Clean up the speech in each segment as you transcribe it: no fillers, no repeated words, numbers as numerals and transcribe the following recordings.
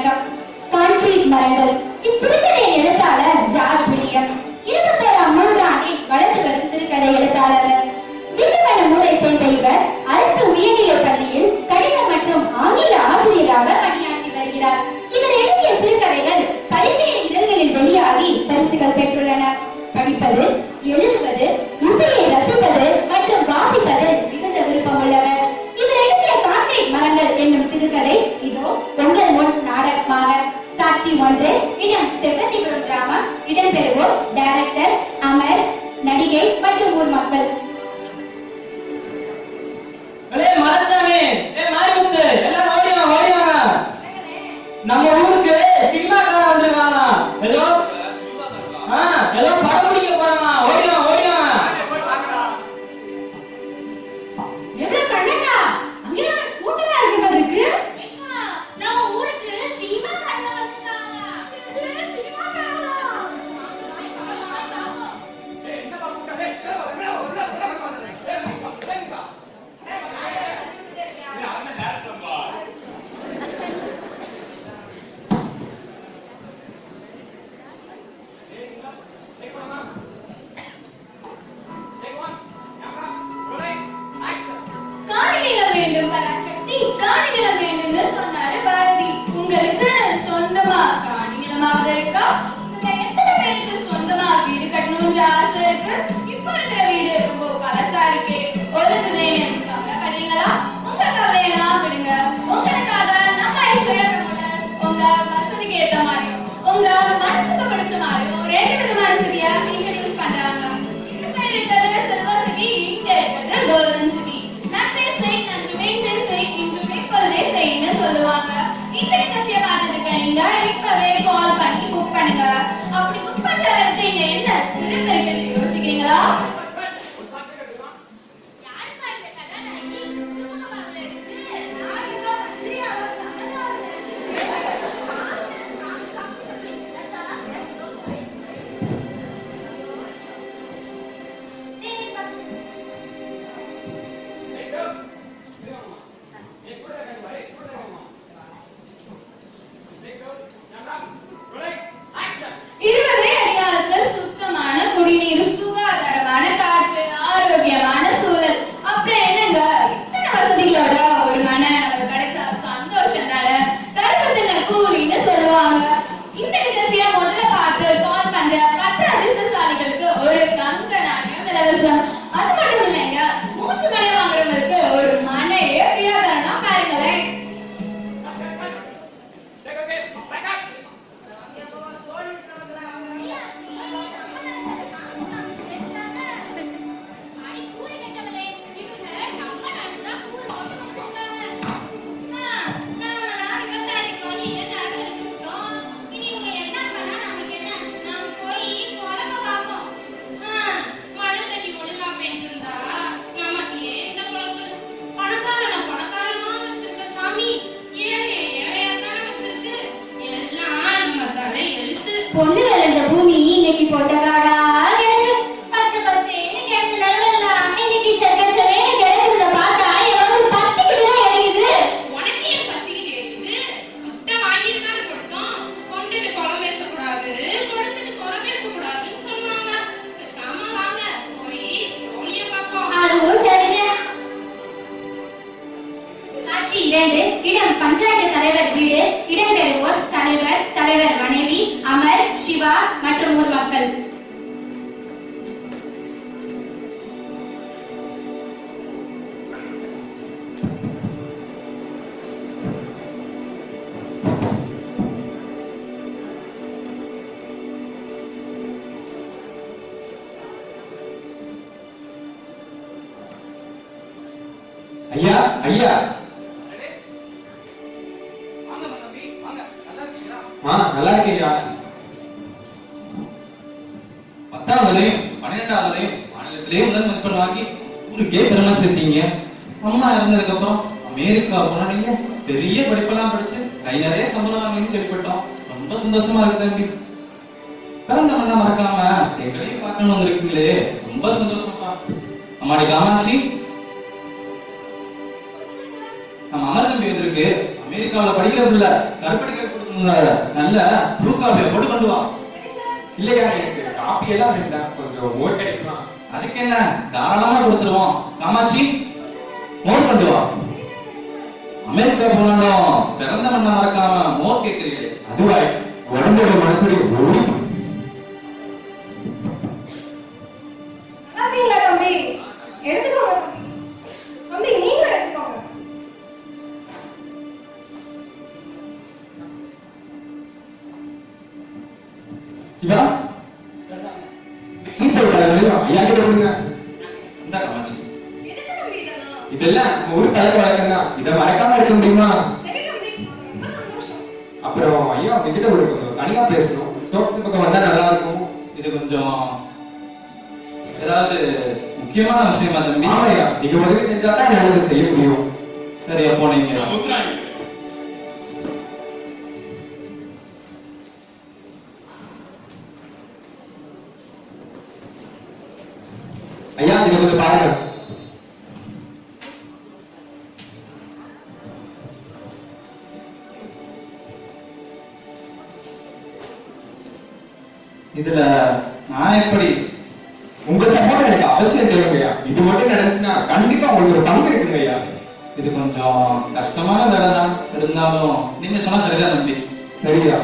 ஆயிரம். கான்கிரீட் மரங்கள். இச்சிறுகதையின் எழுத்தாளர் ஜார்ஜ் வில்லியம்ஸ். 21ஆம் நூற்றாண்டின் வளர்ந்து வரும் சிறுகதை எழுத்தாளர். திண்டுக்கல் ஊரை சேர்ந்த இவர் அரசு உயர்நிலைப் பள்ளியில் கணிதம் மற்றும் ஆங்கில ஆசிரியராக பணியாற்றி வருகிறார். இவர் எழுதிய சிறுகதைகள் பல்வேறு இதழ்களில் வெளியாகி பரிசுகள் பெற்றுள்ளன. படிப்பது, எழுதுவது, இசையை ரசிப்பது மற்றும் வாசிப்பதில் மிகுந்த விருப்பம் உள்ளவர். இவர் எழுதிய கான்கிரீட் மரங்கள் என்னும் சிறுகதை இதோ உங்கள் முன் நாடகமாக. காட்சி 1. இடம் செவ்வந்திபுரம் கிராமம். இடம்பெறுவோர் டைரக்டர் அமர், நடிகை மற்றும் ஊர் மக்கள். நம்ம ஊருக்கு சினிமாக்கார வந்திருக்காங்க. ஏதோ படம் பிடிக்க போறாங்க. ஓடிவாங்க. உங்களுக்கு சொந்தமா காணி நிலமாக இருக்கா? எத்தனை பேருக்கு சொந்தமா வீடு கட்டணும்ன்ற ஆசை இருக்கு? இப்ப இருக்கிற வீடு ரொம்ப பழசா இருக்கே, ஒரு கவலைப்படுறீங்களா? உங்க கவலையெல்லாம் விடுங்க. உங்களுக்காக நம்ம ஐஸ்வர்யா ப்ரமோட்டர்ஸ் உங்க வசதிக்கு ஏத்த மாதிரியும் உங்க மனசுக்கு பிடிச்ச மாதிரியும் 2 விதமான சிட்டியா இன்ட்ரோடியூஸ் பண்றாங்க. இந்த பேர் இருக்கிறது சில்வர் சிட்டி, இங்க இருக்கிறது கோல்டன் சிட்டி. நன்றி செய், செய்யின்னு சொல்லுவாங்க. இந்த நிகழ்ச்சியை பார்த்துட்டு இருக்கீங்க, இப்பவே கால் பண்ணி புக் பண்ணுங்க. அப்படி புக் பண்ற அளவுக்கு இங்க என்ன சிறப்பு இருக்குன்னு யோசிக்கிறீங்களா? பொண்ணு விளைஞ்ச பூமி இன்னைக்கு போட்டகாடா கிடக்கு. பச்சை பசேன்னு கிடக்கு நிலவெல்லாம் இன்னைக்கு செக்கச்சவேன்னு கிடக்குறத பார்த்தா எவ்வளவு பத்திக்கிட்டுதான் எரியுது. உனக்கு ஏன் பத்திக்கிட்டு எரியுது? முட்டை வாங்கிட்டு தானே கொடுத்தோம். கொண்டுட்டு குளம் பேசக்கூடாது, கொடுத்துட்டு குறை பேசக்கூடாதுன்னு சொல்லுவாங்க. பேசாம வாங்க போய் சோழிய பார்ப்போம். அதுவும் சரிங்க. காட்சி 2. இடம் பஞ்சாயத்து தலைவர் வீடு. இடம்பெறுவோர் தலைவர், தலைவர் மனைவி, அமர், சிவா மற்றும் ஊர் மக்கள். ஐயா ஐயா, நல்லா இருக்கீங்களா? 10ஆவதுலயும் 12ஆவதுலயும் மாநிலத்திலேயும் முதல் மதிப்பெண் வாங்கி ஊருக்கே பெருமை சேர்த்தீங்க. அம்மா இருந்ததுக்கு அப்புறம் அமெரிக்கா போனீங்க, பெரிய படிப்பெல்லாம் படிச்சு கை நிறைய சம்பளம் வாங்கின்னு கேள்விப்பட்டோம். ரொம்ப சந்தோஷமா இருக்கு தம்பி. பிறந்த மண்ண மறக்காம எங்களையும் பார்க்கணும் வந்திருக்கீங்களே, ரொம்ப சந்தோஷம்ப்பா. அம்மாடி காமாட்சி, நம்ம அமர் தம்பி வந்திருக்கு அமெரிக்காவுல படிக்கிற பிள்ளை கருப்படிக்க கொடுக்கணும்ல, நல்ல ப்ளூ காஃபியை போட்டு கொண்டு வா. இல்லையா, எனக்கு காப்பி எல்லாம் வேண்டாம், கொஞ்சம் மோர் கிடைக்குமா? அதுக்கு என்ன, தாராளமா கொடுத்துருவோம். காமாட்சி, மோர் கொண்டு வா. அமெரிக்கா போனாலும் பிறந்த மண்ணை மறக்காம மோர் கேட்கிறீங்களே, அதுவா உடம்போட மனசரி ஓடி. பாத்தீங்களா தம்பி, எடுத்துக்கோங்க தம்பி, நீங்க எடுத்துக்கோங்க. சிவா, ஐயா கிட்ட கொடுங்க. இந்த காமாட்சி, எதுக்கு தம்பி இதெல்லாம்? இதெல்லாம் நம்ம ஊர் பழக்க வழக்கம் தான், இதை மறக்காம இருக்க முடியுமா? சரி தம்பி, ரொம்ப சந்தோஷம். அப்புறம் ஐயா உங்ககிட்ட ஒரு கொஞ்சம் தனியா பேசணும், தோட்டத்து பக்கம் வந்தா நல்லா இருக்கும். இது கொஞ்சம் ஏதாவது முக்கியமான விஷயமா தம்பி? ஆமையா, நீங்க உதவி செஞ்சாதான் என்னால செய்ய முடியும். சரி, அப்போ நீங்க ஐயா இதை கொஞ்சம் பாருங்க. இதுல நான் எப்படி? உங்க சப்போர்ட் எனக்கு அவசியம் தேவையா? இது மட்டும் நடந்துச்சுன்னா கண்டிப்பா உங்களுக்கு ஒரு பங்கு இருக்குங்க ஐயா. இது கொஞ்சம் கஷ்டமான வேலை தான், இருந்தாலும் நீங்க சொன்னா சரிதான் தம்பி. சரியா?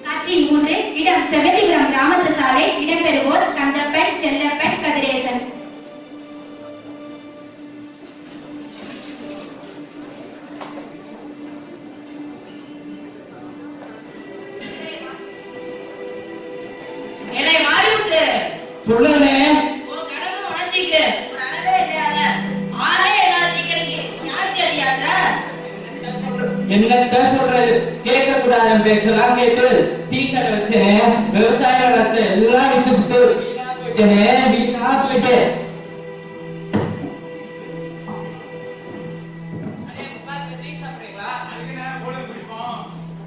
காட்சி 3, இடம் செவதிபுரம் கிராமத்து சாலை. இடம்பெறுவோர் கந்தப்பன், செல்லப்பன், கதிரேசன். சொல்லுங்கண்ணே. ஒரு கடவுள் உணர்ச்சிக்கு ஒரு அளவே இல்லாத ஆளே எல்லாத்தையும் கிடைக்கும். யாருக்கு அடியாத என்னத்த சொல்றது, கேட்க கூடாத பேச்செல்லாம் கேட்டு டீ கடை வச்சேனே, விவசாய நிலத்தை எல்லாம் வித்து விட்டு வீணா போயிட்டு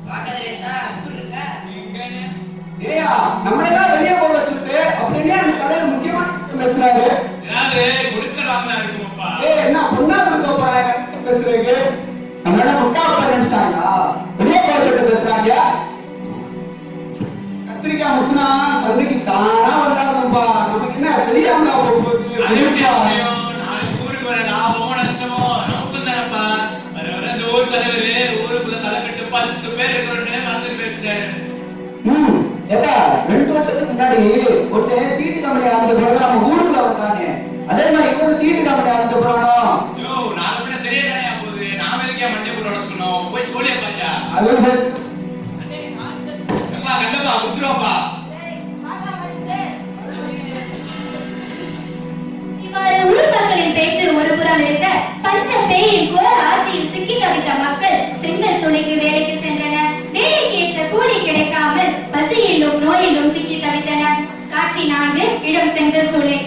வாக்கதரேஷா இருக்க ஏயா நம்மளெல்லாம் வெளியே போக வச்சுட்டு அப்படியே அந்த கடையில முக்கியமான பேசுறாரு. என்ன பொண்ணா கொடுக்க போறாங்க பேசுறீங்க? நம்மள முட்டா நினைச்சிட்டாங்களா? வெளியே போகிட்டு பேசுறாங்க. கத்திரிக்காய் முட்டுனா சந்தைக்கு தானா வந்தாங்கப்பா. நமக்கு என்ன தெரியாமலா போகுது? ஊருக்கு வர லாபமோ நஷ்டமோ நமக்கும் தானப்பா. வர வர இந்த ஊர் தலைவர் ஊருக்குள்ள தலைக்கட்டு 10 பேர் இருக்கிறோன்னு வந்து பேசுறாரு. ஏப்பா 2 வருஷத்துக்கு முன்னாடி ஒருத்தன் சீட்டு கம்பெனி ஆரம்பிச்ச பிறகு நம்ம ஊருக்குள்ள வந்தானே, அதே மாதிரி இப்போ சீட்டு கம்பெனி ஆரம்பிச்ச பிறகு ஐயோ நாலு பின்ன தெரிய தானே போகுது. நாம எதுக்கே மண்டே போட்டு உடச்சுக்கணும்? போய் சொல்லியா பாச்சா. அது அப்பா கண்டப்பா உத்துருவாப்பா. இவ்வாறு ஊர் மக்களின் பேச்சு ஒரு புறம் இருக்க, பஞ்ச பேயின் கோர ஆட்சியில் சிக்கி தவித்த மக்கள் செங்கல் சூளைக்கு வேலைக்கு சென்றனர். வேலைக்கு ஏற்ற கூலி கிடைக்காமல் பசியிலும் நோயிலும் சிக்கி தவித்தனர். காட்சி 4, இடம் செங்கல் சூளை.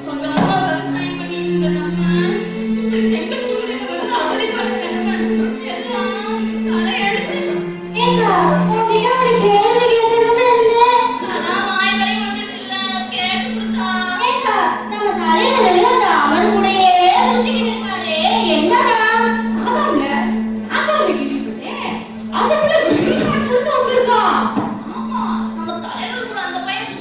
சொந்தமா விவசாயம் பண்ணிட்டு இருந்த நம்ம இப்படி செங்கல் சூளையில வந்து அவதி பண்ற நிலைமை எல்லாம் தலையெழுத்து. ஏங்கா, உன்கிட்ட ஒரு கேள்வி கேட்கணும்னு இருந்தேன். அதான் வாய் வரை வந்துருச்சுல்ல, கேட்டு கொடுத்தா. ஏங்கா, நம்ம தலைவரு அந்த அவன் கூடயே சுத்திக்கிட்டு இருக்காரே, என்னடா? ஆமாங்க, ஆமாங்க கேள்விப்பட்டேன். அந்த பிள்ளை screenshot எடுத்து வந்திருக்கான். ஆமா, நம்ம தலைவர் கூட அந்த பையன்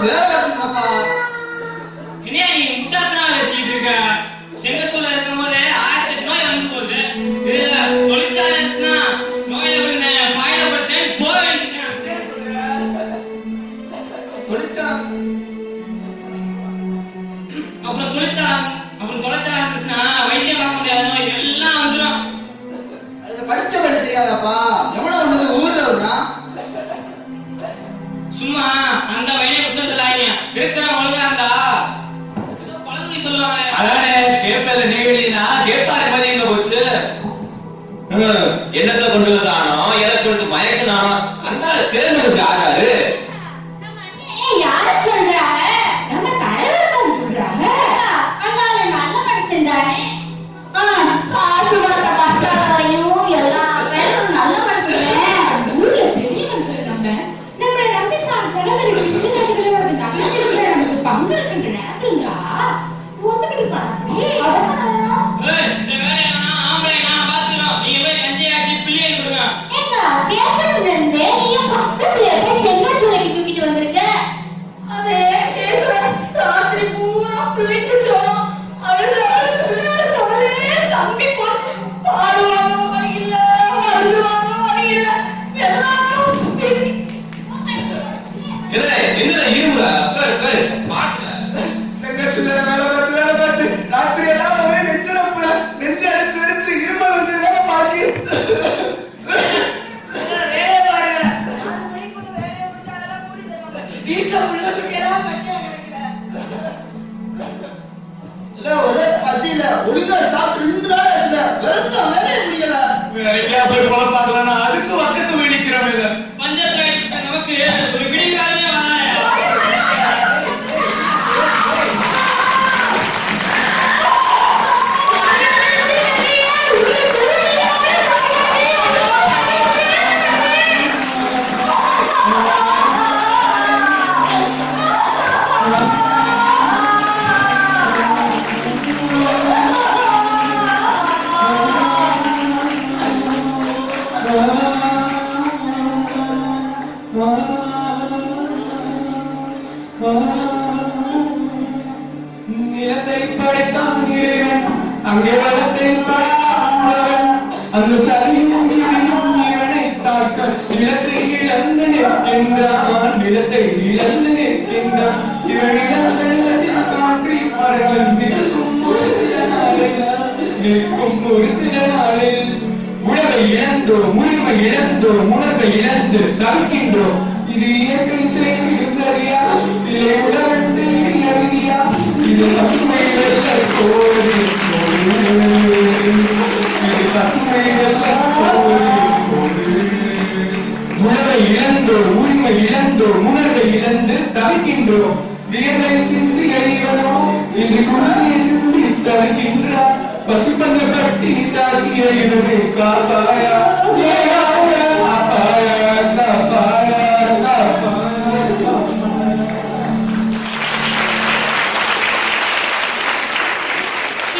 வேலை கிடைச்சுமாப்பா. என்னையா நீ முட்டாத்தனா பேசிட்டு இருக்க? செங்கசூல இருக்கும் போதே 1000 நோய் வந்து போகுது. இதுல தொழிற்சாலை இருந்துச்சுன்னா நோயில விழுந்த பாயில பட்டு போக வேண்டியது சொல்ற. அப்புறம் தொழிற்சாலை இருந்துச்சுன்னா வைத்தியம் பார்க்க முடியாத நோய் எல்லாம் வந்துடும். அதுல படிச்ச படி தெரியாதாப்பா? எவனோ ஒண்ணு ஊர்ல விடுறா. சும்மா அந்த வயனை புத்தகத்துல இருக்கிற ஒழுங்கா இருந்தா பழமொழி சொல்லுவாங்க. அதானே கேப்பல நீடினா கேப்பாரு மாதிரி எங்க போச்சு? என்னத்தை கொண்டு வந்தானோ எனக்கு மயக்கினானோ அந்த சேர்ந்து ஆகாது. யாரு சொல்றாங்க? நம்ம தலைவர் தான் சொல்றாங்க. அண்ணால நல்ல மனுஷன் தானே. காசு வந்த பச்சாலையும் எல்லாம் பேரும் நல்ல மனுஷன். ஊர்ல பெரிய மனுஷன் நம்மளை நம்பி செலவழிக்கு இல்லைன்னு நமக்கு பங்கு இருக்குன்ற நேரத்துலா ஒத்துக்கிட்டு பாருங்க. இந்த வேலையை ஆம்பளை நான் பாத்துக்கிறோம். நீங்க போய் கஞ்சியாச்சு பிள்ளையை கொடுங்க. ஏங்க பேசுறது இருந்தே நீங்க பக்கத்துல போய் செங்கா சூளைக்கு தூக்கிட்டு வந்திருக்க. அதே கேக்குறேன். ராத்திரி பூரா பிள்ளைக்கு ஜுரம். அழுதாலும் பிள்ளையோட தொலைவே தம்பி போச்சு. பாடுவாங்க வழி இல்ல, அழுவாங்க வழி இல்ல, எல்லாம் என்னடா இருமுற மாட்டுல செங்கச்சுல வேலை பார்த்து ராத்திரி எல்லாம் ஒரே நெஞ்சடப்புல நெஞ்சு அடிச்சு இருமல் வந்து பாக்கி வேலையை பாருங்க. 4 மணிக்குள்ள வேலையை முடிச்சா அதெல்லாம் கூடி தருவாங்க. வீட்டுல உள்ள குட்டியெல்லாம் பட்டியா கிடைக்கல. இல்ல ஒரே பசியில ஒழுங்கா சாப்பிட்டு 2 நாள் ஆச்சுல. பெருசா வேலையை முடியல. வேற எங்கேயா போய் போல பாக்கலன்னா அதுக்கு பக்கத்து போய் நிக்கிறோம். இல்ல பஞ்சாயத்து ஆகிட்ட நமக்கு ஒரு விடிகாலமே வராயா? நிலத்தை படைத்தான் இறைவன், அங்கே வளத்தை படைத்தான் அந்த சதியும் இவனை தாக்க நிலத்தை இழந்து நிற்கின்றான். நிலத்தை இழந்து நிற்கின்றான். இவன் இழந்த நிலத்தில் காற்றி மரங்கள் நிற்கும் ஒரு சில நாளில் உலகை இழந்தோம், உரிமை இழந்தோம், உணர்வை இழந்து தவிக்கின்றோம். இது இயற்கை செய்திடும் சரியா இல்லை உலகம் தேடிய விதியா? இது பசுமை வெள்ள கோரி, இது பசுமை வெள்ள கோரி. உணவை இழந்தோம், உரிமை இழந்தோம், உணர்வை இழந்து தவிக்கின்றோம். வியர்வை சிந்தி அழிவனோ இன்று குழந்தையை சிந்தி தவிக்கின்றார். பசுபந்த பட்டி தாக்கிய இவனை காப்பாயா, காப்பாயா, காப்பாயா, காப்பாயா.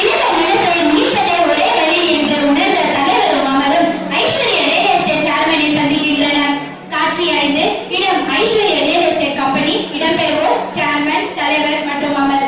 இலங்கை நிலத்தை மீட்பதே ஒரே வழி என்று உணர்ந்த தலைவரும் அமரும் ஐஸ்வர்யா ரியல் எஸ்டேட் சேர்மனை சந்திக்கின்றனர். காட்சி 5. இடம் ஐஸ்வர்யா ரியல் எஸ்டேட் கம்பெனி. இடம்பெறுவோர் சேர்மன், தலைவர் மற்றும் Amar.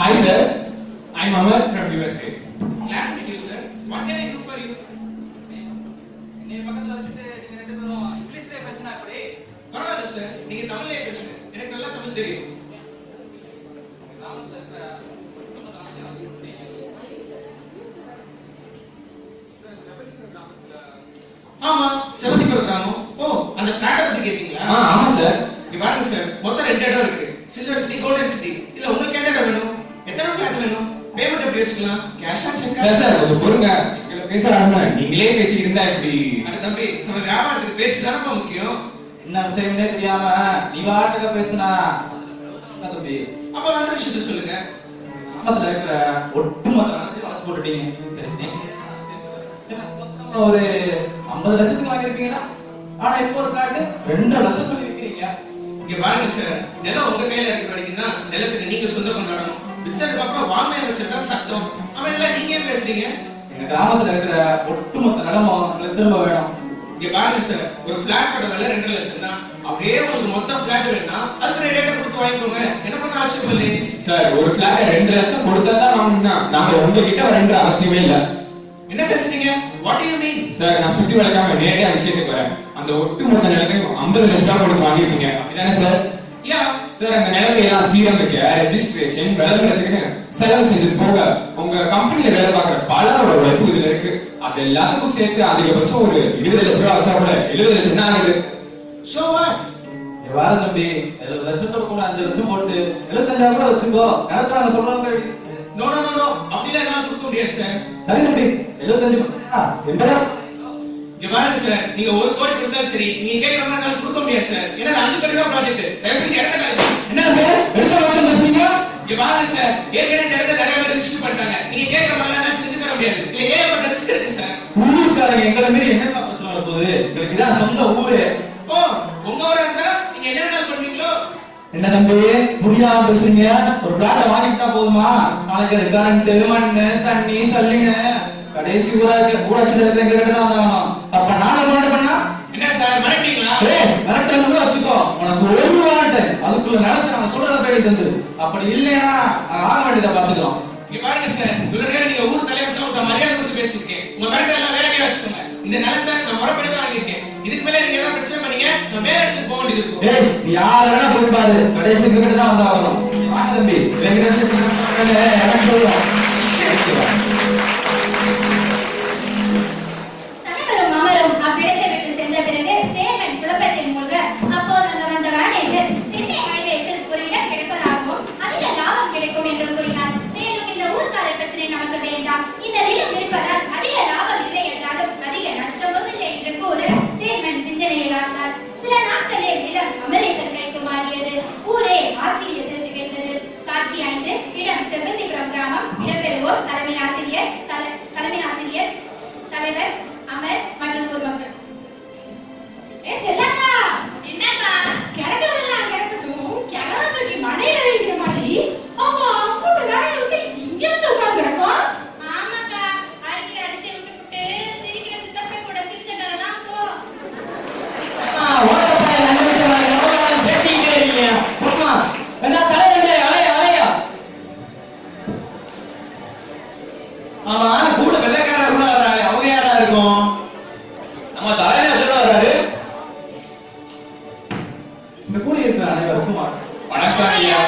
Hi sir, I'm Amar from USA. Glad to meet you, sir. What can I do for you? நீ பக்கத்துல வச்சிட்டு நீங்க ரெண்டு பேரும் இங்கிலீஷ்ல பேசினா கூட பரவாயில்லை சார். நீங்க தமிழ்லயே பேசுங்க. எனக்கு நல்லா தமிழ் தெரியும். ஆமா, செவந்திபுரம் கிராமம். ஓ, அந்த பிளாட்டை பத்தி கேட்டீங்களா? ஆமா சார். இங்க பாருங்க சார், மொத்தம் 2 இடம் இருக்கு. Silver city, golden city. இல்ல உங்களுக்கு என்ன இடம் வேணும்? எத்தனை பிளாட் வேணும்? பேமெண்ட் எப்படி வச்சுக்கலாம்? Cash on check? சார் கொஞ்சம் பொறுங்க. எங்களை பேசலாம்னா நீங்களே பேசிக்கிட்டு இருந்தா எப்படி? அட தம்பி, நம்ம வியாபாரத்துக்கு பேச்சு தானப்பா முக்கியம். என்ன விஷயம்னே தெரியாம நீ வாட்டுக்க பேசுனா தம்பி. அப்ப வேற விஷயத்த சொல்லுங்க. கிராமத்துல இருக்கிற ஒட்டுமொத்த நிலத்தையும் வளைச்சு போட்டுட்டீங்க. சரி, ஒரு 50 லட்சத்துக்கு வாங்கிருக்கீங்களா? ஆனா இப்போ ஒரு பிளாட் 2 லட்சம் சொல்லி விற்கிறீங்க. இங்க பாருங்க சார், நிலம் உங்க கையில இருக்கிற வரைக்கும் தான் நிலத்துக்கு நீங்க சொந்தம் கொண்டாடணும். வித்ததுக்கு அப்புறம் வாங்கின வச்சதா சட்டம். அவன் இதெல்லாம் நீங்க ஏன் பேசுறீங்க? எங்க கிராமத்துல இருக்கிற ஒட்டுமொத்த நிலமும் உங்களுக்கு திரும்ப வேணும். இங்க பாருங்க சார், ஒரு பிளாட்டோட விலை 2 லட்சம் தான். அப்படியே உங்களுக்கு மொத்த பிளாட் வேணும்னா அதுக்கு ரேட்டை கொடுத்து வாங்கிக்கோங்க. என்ன பண்ண ஆட்சேபம் இல்லை சார். ஒரு பிளாட் 2 லட்சம் கொடுத்தா தான் வாங்கணும்னா நாங்க உங்ககிட்ட வரேன்ற அவசியமே இல்ல. என்ன பேசுறீங்க? What to you mean? Sir, நான் சுத்தி வளர்க்காம நேரடியா விஷயத்துக்கு வரேன். அந்த ஒட்டுமொத்த நிலத்தையும் 50 லட்சம் கொடுத்து வாங்கிருக்கீங்க அப்படிதானே சார்? யா சார், அந்த நிலத்தை எல்லாம் சீரமைக்க ரெஜிஸ்ட்ரேஷன் விளம்பரத்துக்குன்னு செலவு செய்து போக உங்க கம்பெனில வேலை பார்க்குற பலரோட உழைப்பு இதுல இருக்கு. அது எல்லாத்துக்கும் சேர்த்து அதிகபட்சம் ஒரு 20 லட்சம் ரூபாய் வச்சா கூட 70 லட்சம் தான் ஆகுது. So what? வார தம்பி, 70 லட்சத்தோட கூட 5 லட்சம் போட்டு 75,000 கூட வச்சுக்கோ. கணக்கு நாங்க சொல்றவங்க நோ நோ நோ நோ, அப்படிலாம் என்னால கொடுக்க முடியாது சார். சரி தம்பி, 75 80,000. இங்க பாருங்க சார், நீங்க 1 கோடி கொடுத்தாலும் சரி, நீங்க கேட்கற மாதிரி என்னால கொடுக்க முடியாது சார். ஏன்னா 5 கோடி தான் ப்ராஜெக்ட். தயவு செஞ்சு இடத்த காலி. என்ன சார், எடுத்த மட்டும் பேசுறீங்க? இங்க பாருங்க சார், ஏற்கனவே இந்த இடத்த நிறைய பேர் ரிஸ்க் பண்ணிட்டாங்க. நீங்க கேட்கற மாதிரி எல்லாம் செஞ்சு தர முடியாது. இல்ல ஏகப்பட்ட ரிஸ்க் இருக்கு சார். ஊருக்காரங்க எங்களை மீறி என்ன பிரச்சனை வரப்போகுது? எங்களுக்கு இதான் சொந்த ஊரு. ஓ, உங்க ஊரா இருந்தா நீங்க என்ன வேணாலும் பண்ணுவீங்களோ? என்ன தம்பி புரியாம பேசுறீங்க? ஒரு பிளாட்ட வாங்கிட்டா போதுமா? நாளைக்கு அது கரண்ட், மண்ணு, தண்ணி, சல்லின்னு கடைசி ஊராட்சியில இருக்கிற கிட்ட தான் வந்தாகணும். அப்ப நாங்க மாட்ட பண்ணா என்ன சார் மிரட்டீங்களா? கரெக்டா கூட வச்சுக்கோ. உனக்கு ஒரு வாட்டு அதுக்குள்ள நடத்த நம்ம சொல்றத பேடி தந்து. அப்படி இல்லைன்னா ஆக வேண்டியதை பாத்துக்கிறோம். இங்க பாருங்க சார், இவ்வளவு நேரம் நீங்க ஊர் தலைவர்கிட்ட ஒரு மரியாதை கொடுத்து பேசிருக்கேன். உங்க கரெக்டா எல்லாம் வேற எங்கேயா வச்சுக்கோங்க. இந்த நிலத்தை நான் முறைப்படி தான் வாங்கியிருக்கேன். இதுக்கு மேல நீங்க ஏதாவது பிரச்சனை பண்ணீங்க, நான் வேற இடத்துக்கு போக வேண்டியது இருக்கும். நீ யார வேணா போய் பாரு, கடைசி கிட்ட தான் வந்தாகணும். வாங்க தம்பி, வெங்கடேஷன் எனக்கு சொல்லுவோம். தனவரும் அமரும் அவ்விடத்தை விட்டு சென்ற பிறகு சேர்மன் குழப்பத்தில் மூழ்க அப்போது அங்க வந்த மேனேஜர் சென்னை ஹைவேஸில் ஒரு இடம் கிடைப்பதாகவும் அதிக லாபம் கிடைக்கும் என்றும் கூறினார். மேலும் இந்த ஊர்க்காரர் பிரச்சனை நமக்கு வேண்டாம், இந்த நிலம் இருப்பதால் அதிக லாபம் இல்லை என்றாலும் அதிக நஷ்டமும் இல்லை என்று கூற சேர்மன் சிந்தனையில் ஆழ்ந்தார். சில நாட்களில் நிலம் அமரேசர் கைக்கு மாறியது. ஊரே ஆட்சியில் எதிர்த்து கேட்டது. காட்சி 5. இடம் செவ்வந்திபுரம் கிராமம். இடம்பெறுவோர் தலைமை ஆசிரியர், தலைவர், அமர் மற்றும் ஒரு மக்கள். செல்லக்கா, என்னக்கா? கிடக்கிறதெல்லாம் கிடக்கட்டும், கிணறு தூக்கி மடையில வைக்கிற மாதிரி அவங்க அம்புட்டு வேலையை விட்டு இங்க வந்து உட்கார்ந்து கிடக்கும். ஆமாக்கா, அரிக்கிற அரிசியை விட்டுப்புட்டு சிரிக்கிற சித்தப்பை கூட சிரிச்ச கதை தான் போ. ஆமா, கூட வெள்ளைக்கார கூட வர்றாங்க. அவங்க யாரா இருக்கும்? நம்ம தலைமையா சொல்ல வர்றாரு. இந்த கூலி இருக்கிற அனைவருக்கும் வணக்கம் ஐயா.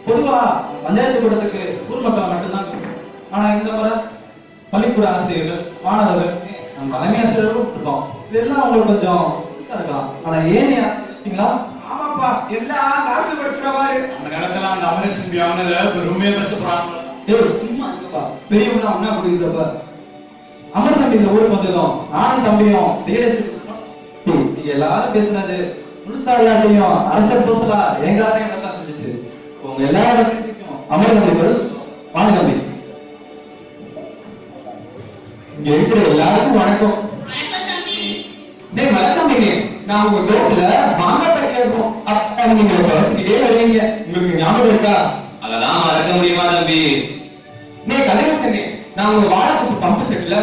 பொதுவா பஞ்சாயத்து கூட்டத்துக்கு ஊர் மக்கள் மட்டும்தான். ஆனா இந்த முறை பள்ளிக்கூட ஆசிரியர்கள், மாணவர்கள், நம்ம தலைமை ஆசிரியர்களும் இருக்கோம். இதெல்லாம் உங்களுக்கு கொஞ்சம் புதுசா இருக்கலாம். ஆனா ஏன் யோசிச்சீங்களா? ஆமாப்பா, எல்லாம் காசு படுத்துறவாரு. அந்த நிலத்துல அந்த அமரேசன் வியாபாரத்தை பெருமையா பேச போறாங்க. சும்மா இருக்கப்பா, பெரியவங்க அண்ணா குடிக்கிறப்ப அமர் தம்பி இந்த ஊருக்கு வந்ததும் நானும் தம்பியும் நீங்க எல்லாரும் பேசினது முழுசா எல்லாத்தையும் அரசர் பூசலா எங்காரும் என்னத்தான் செஞ்சுச்சு. உங்க எல்லாரும் அமர் தம்பிகள் வாங்க தம்பி. இங்க இருக்கிற எல்லாருக்கும் வணக்கம். வணக்கம். நான் உங்க தோட்டத்துல மாங்காய் பறிக்க இருக்கோம். அப்ப நீங்க இதே வருவீங்க. உங்களுக்கு ஞாபகம் இருக்கா? அதெல்லாம் மறக்க முடியுமா தம்பி? கதிரேசனே, நான் உங்க வாழைப்பூ பம்பு செட்ல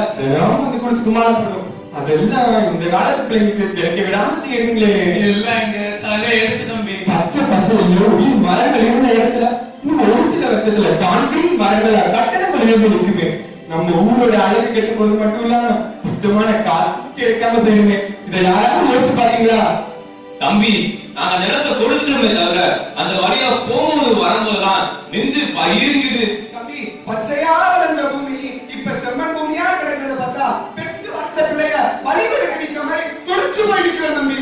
வந்து குடிச்சு குமாரப்படுறோம். அதெல்லாம் இந்த காலத்து பிள்ளைங்களுக்கு கிடைக்க விடாம செய்யறீங்களே. எல்லாம் இங்க தலையை எடுத்து தம்பி. பச்சை பசையில உயிர் மரங்கள் இருந்த இடத்துல இன்னும் ஒரு சில வருஷத்துல கான்கிரீட் மரங்கள கட்டணங்கள் இருந்து நிற்குமே. நம்ம ஊரோட அழகு கெட்டு போது மட்டும் இல்லாம சுத்தமான காற்று கிடைக்காம போயிருமே. இதை யாராவது யோசிச்சு பாத்தீங்களா? தம்பி, நாங்க நிலத்தை கொடுத்துட்டோமே தவிர அந்த வழியா போகும்போது வரும்போதுதான் நெஞ்சு பயிருங்குது. தம்பி, பச்சையா விளைஞ்ச பூமி இப்ப செம்மண் பூமியா கிடக்கிறத பார்த்தா பெற்று வளர்த்த பிள்ளைய வலிவரை கடிக்கிற மாதிரி துடிச்சு போய் நிக்கிற தம்பி.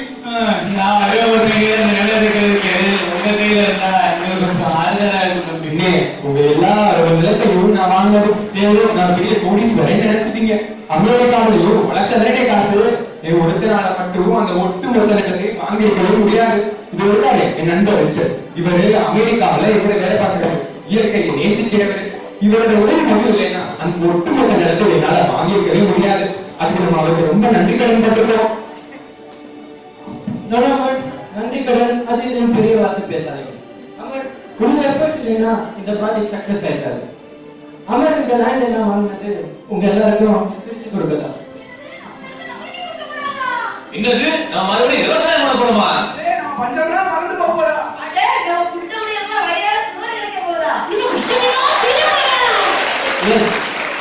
நான் ஒரே ஒரு கையில இந்த நிலம் இருக்கிறதுக்கு உங்க கையில இருந்தா இன்னும் கொஞ்சம் ஆறுதலா இருக்கும் தம்பி. உங்க எல்லாரோட நிலத்தையும் நான் வாங்கினது ஏதோ நான் பெரிய கோடீஸ்வரன் நினைச்சிட்டீங்க. அமெரிக்காவிலையும் வளர்த்ததே காசு என் ஒருத்தனால மட்டும் அந்த ஒட்டு மொத்த நட்டத்தை வாங்கி இருக்கவே முடியாது. இது இருக்காரு என் நண்பர் ரிச்சர்ட். இவரு அமெரிக்காவில இவரை வேலை பார்க்கிறாரு. இயற்கையை நேசிக்கிறவர். இவரோட உதவி மட்டும் இல்லைன்னா அந்த ஒட்டுமொத்த நிலத்தை என்னால வாங்கி இருக்கவே முடியாது. அதுக்கு நம்ம அவருக்கு ரொம்ப நன்றி கடன் பட்டிருக்கோம். நன்றி கடன் அது இதுன்னு பெரிய வார்த்தை பேசாதீங்க. அவர் உங்க எஃபர்ட் இல்லைன்னா இந்த ப்ராஜெக்ட் சக்சஸ் ஆயிருக்காரு. அவர் இந்த லேண்ட் எல்லாம் வாங்கினது உங்க எல்லாருக்கும் பிரிச்சு கொடுக்கதான். என்னது நான் மறுபடியும் விவசாயம் பண்ண போறோமா? பஞ்சம்னா மறந்து போறா. அடே நம்ம புட்டோடி எல்லாம் வயிறார சுவர் கிடைக்க போதா?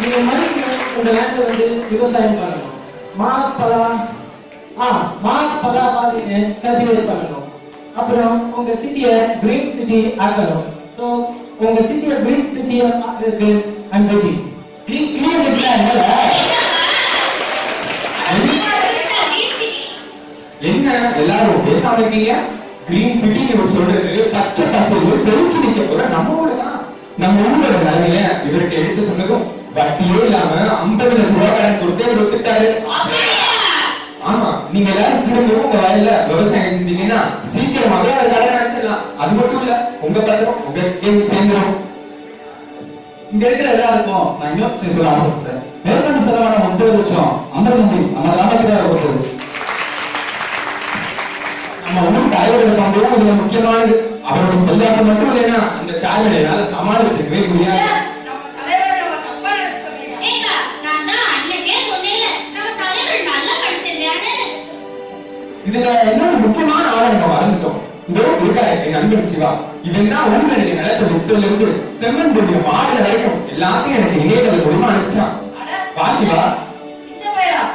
நீங்க மறுபடியும் உங்க லேண்ட்ல வந்து விவசாயம் பண்ணணும். மாப்பலா மாதிரி கல்டிவேட் பண்ணணும். அப்புறம் உங்க சிட்டியை கிரீன் சிட்டி ஆக்கணும். சோ உங்க சிட்டியை கிரீன் சிட்டியை ஆக்குறதுக்கு ஐம் ரெடி. கிளீன் சிட்டியா என்னல? என்ன எல்லாரும் பேசாம இருக்கீங்க? கிரீன் சிட்டி நீங்க சொல்றது பச்சை பசங்க செழிச்சு நிக்க போற நம்ம ஊரு தான். நம்ம ஊரோட நிலைமைய இவருக்கு எடுத்து சொன்னதும் வட்டியே இல்லாம 50 லட்சம் ரூபாய் கடன் கொடுத்து இவர் ஒத்துட்டாரு. ஆமா, நீங்க எல்லாரும் திரும்பவும் உங்க வயல்ல விவசாயம் செஞ்சீங்கன்னா சீக்கிரமாவே அவர் கடன் அடைச்சிடலாம். அது மட்டும் இல்ல, உங்க பத்திரம் உங்க சேர்ந்துடும். இங்க இருக்கிற எல்லாருக்கும் நான் இன்னொரு விஷயம் சொல்ல ஆசைப்படுறேன். மேற்கொண்டு செலவான 9 லட்சம் 50 நம்ம கிராமத்துல போகுது. நம்ம ஊர் தலைவர்கள் பண்றோம் இதுல முக்கியமானது. அவரோட செல்வாக்கு மட்டும் இல்லைன்னா இந்த சாதனை என்னால சமாளிச்சிருக்கவே முடியாது. நம்ம தலைவர் நம்ம தப்பா நினைச்சுக்கோங்க. ஏங்க நான் தான் அன்னைக்கே சொன்னேன்ல நம்ம தலைவர் நல்லா படிச்சிருந்தானே. இதுல இன்னொரு முக்கியமான ஆளை நம்ம மறந்துட்டோம். இதோ இருக்காரு என் நண்பன் சிவா. இவன் தான் ஊர்ல எனக்கு நடத்த விட்டுல இருந்து செம்மன் புண்ணிய மாடல வரைக்கும் எல்லாத்தையும் எனக்கு இணையதள மூலமா அனுப்பிச்சான். வா சிவா. இந்த பையன்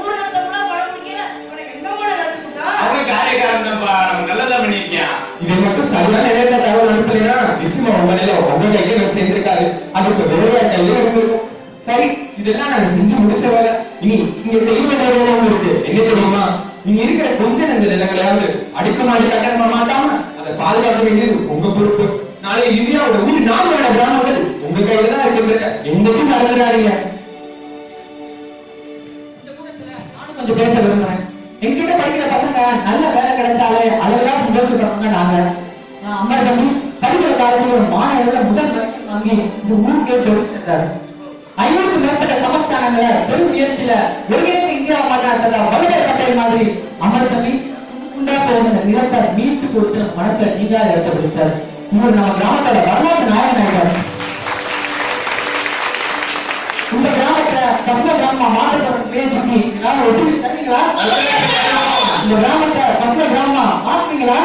ஊர் நடத்தக்கூட படம் முடிக்கல. உனக்கு என்ன கூட நடந்துட்டா? அவனுக்கு காரியக்காரன் தான்ப்பா, நம்ம நல்லதா பண்ணிருக்கியா? இவன் மட்டும் சரியான நேரத்தை தகவல் அனுப்பலைன்னா நிச்சயமா உங்க நிலை உங்க கையில சேர்ந்திருக்காரு. அதுக்கு வேற கையில இருந்திருக்கும். சரி, இதெல்லாம் நாங்க செஞ்சு முடிச்ச வேலை. இனி இங்க செய்ய வேண்டிய வேலை ஒண்ணு இருக்கு. என்ன தெரியுமா? நீங்க இருக்கிற கொஞ்ச நெஞ்ச நிலங்களையாவது அடுக்குமாடி கட்டணம் மாட்டாம அதை பாதுகாக்க வேண்டியது உங்க பொறுப்பு. நாளை இந்தியாவோட 4 கிராமங்கள் உங்க கையில தான் இருக்கின்றன. எங்கேயும் நடந்துடாதீங்க. இந்த கூட்டத்துல நானும் கொஞ்சம் பேச விரும்புறேன். என்கிட்ட படிக்கிற பசங்க நல்ல வேலை கிடைச்சாலே அதெல்லாம் சந்தோஷப்படுறாங்க. நாங்க அம்மா தம்பி படிக்கிற காலத்துல ஒரு மாணவரோட முதல் மதிப்பெண் வாங்கி இந்த ஊருக்கே பெருமைட்டாரு. 500க்கும் மேற்பட்ட சமஸ்தானங்களை பெரும் முயற்சியில ஒருங்கிணைந்த இந்தியா மாநாட்டத்தை வல்லபாய் பட்டேல் மாதிரி அமர் தம்பி உண்டா போகிற நிலத்தை மீட்டு கொடுத்த மனசை நீங்காத இடத்தை பிடித்தார். இவர் நம்ம கிராமத்தோட வரலாற்று நாயகன் ஆகிறார். இந்த கிராமத்தை பத்ம கிராமமா மாற்றத்தோட பேச்சுக்கு கிராமம் ஒட்டுமொழி தருவீங்களா? இந்த கிராமத்தை பத்ம கிராமமா மாற்றுவீங்களா?